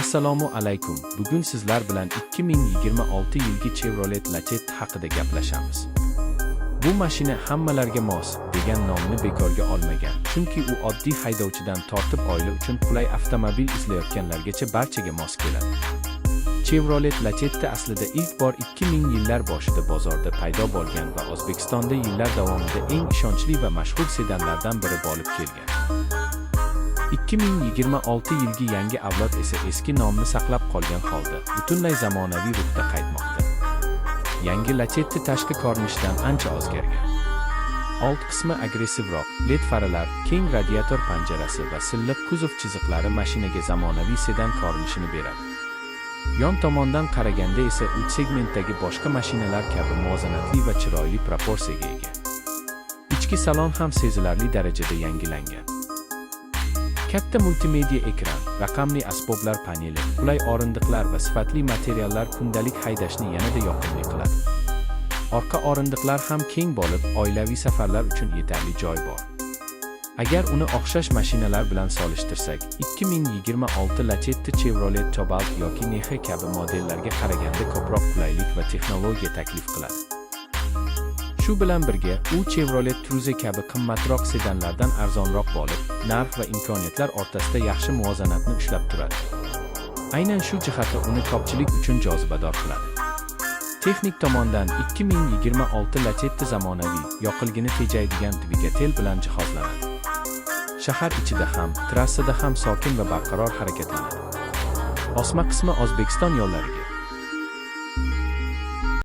Assalomu alaykum. Bugun sizlar bilan 2026 yilgi Chevrolet Lacetti haqida gaplashamiz. Bu mashina hammalarga mos degan nomni bekorga olmagan. Chunki u oddiy haydovchidan tortib oila uchun qulay avtomobil izlayotganlargacha barchaga mos keladi. Chevrolet Lacetti aslida ilk bor 2000 yillar boshida bozorda paydo bo'lgan va O'zbekistonda yillar davomida eng ishonchli va mashhur sedanlardan biri bo'lib kelgan. 2026 yilgi yangi avlod esa eski nomni saqlab qolgan holda butunlay zamonaviy ruhda qaytmoqda. Yangi Lacetti tashqi ko'rinishdan ancha o'zgargan. Old qismi agressivroq, LED faralar, keng radiator panjarasi va silliq kuzov chiziqlari mashinaga zamonaviy sedan ko'rinishini beradi. Yon tomondan qaraganda esa uch segmentdagi boshqa mashinalar kabi muvozanatli va chiroyli proporsiyaga ega. Ichki salon ham sezilarli darajada yangilangan. Katta multimedia ekran, raqamli asboblar paneli, qulay o'rindiqlar va sifatli materiallar kundalik haydashni yanada yoqimli qiladi. Orqa o'rindiqlar ham keng bo'lib, oilaviy safarlar uchun yetarli joy bor. Agar uni o'xshash mashinalar bilan solishtirsak, 2026 Lacetti Chevrolet Cobalt yoki Nexe kabi modellarga qaraganda ko'proq qulaylik va texnologiya taklif qiladi. Shu bilan birga, u Chevrolet Cruze kabi qimmatroq sedanlardan arzonroq bo'lib, narx va imkoniyatlar o'rtasida yaxshi muvozanatni ushlab turadi. Aynan shu jihati uni ko'pchilik uchun jozibador qiladi. Texnik tomondan 2026 Lacetti zamonaviy, yoqilgini tejaydigan dvigatel bilan jihozlanadi. Shahar ichida ham, trassada ham sokin va barqaror harakatlanadi. Osma qismi O'zbekiston yo'llariga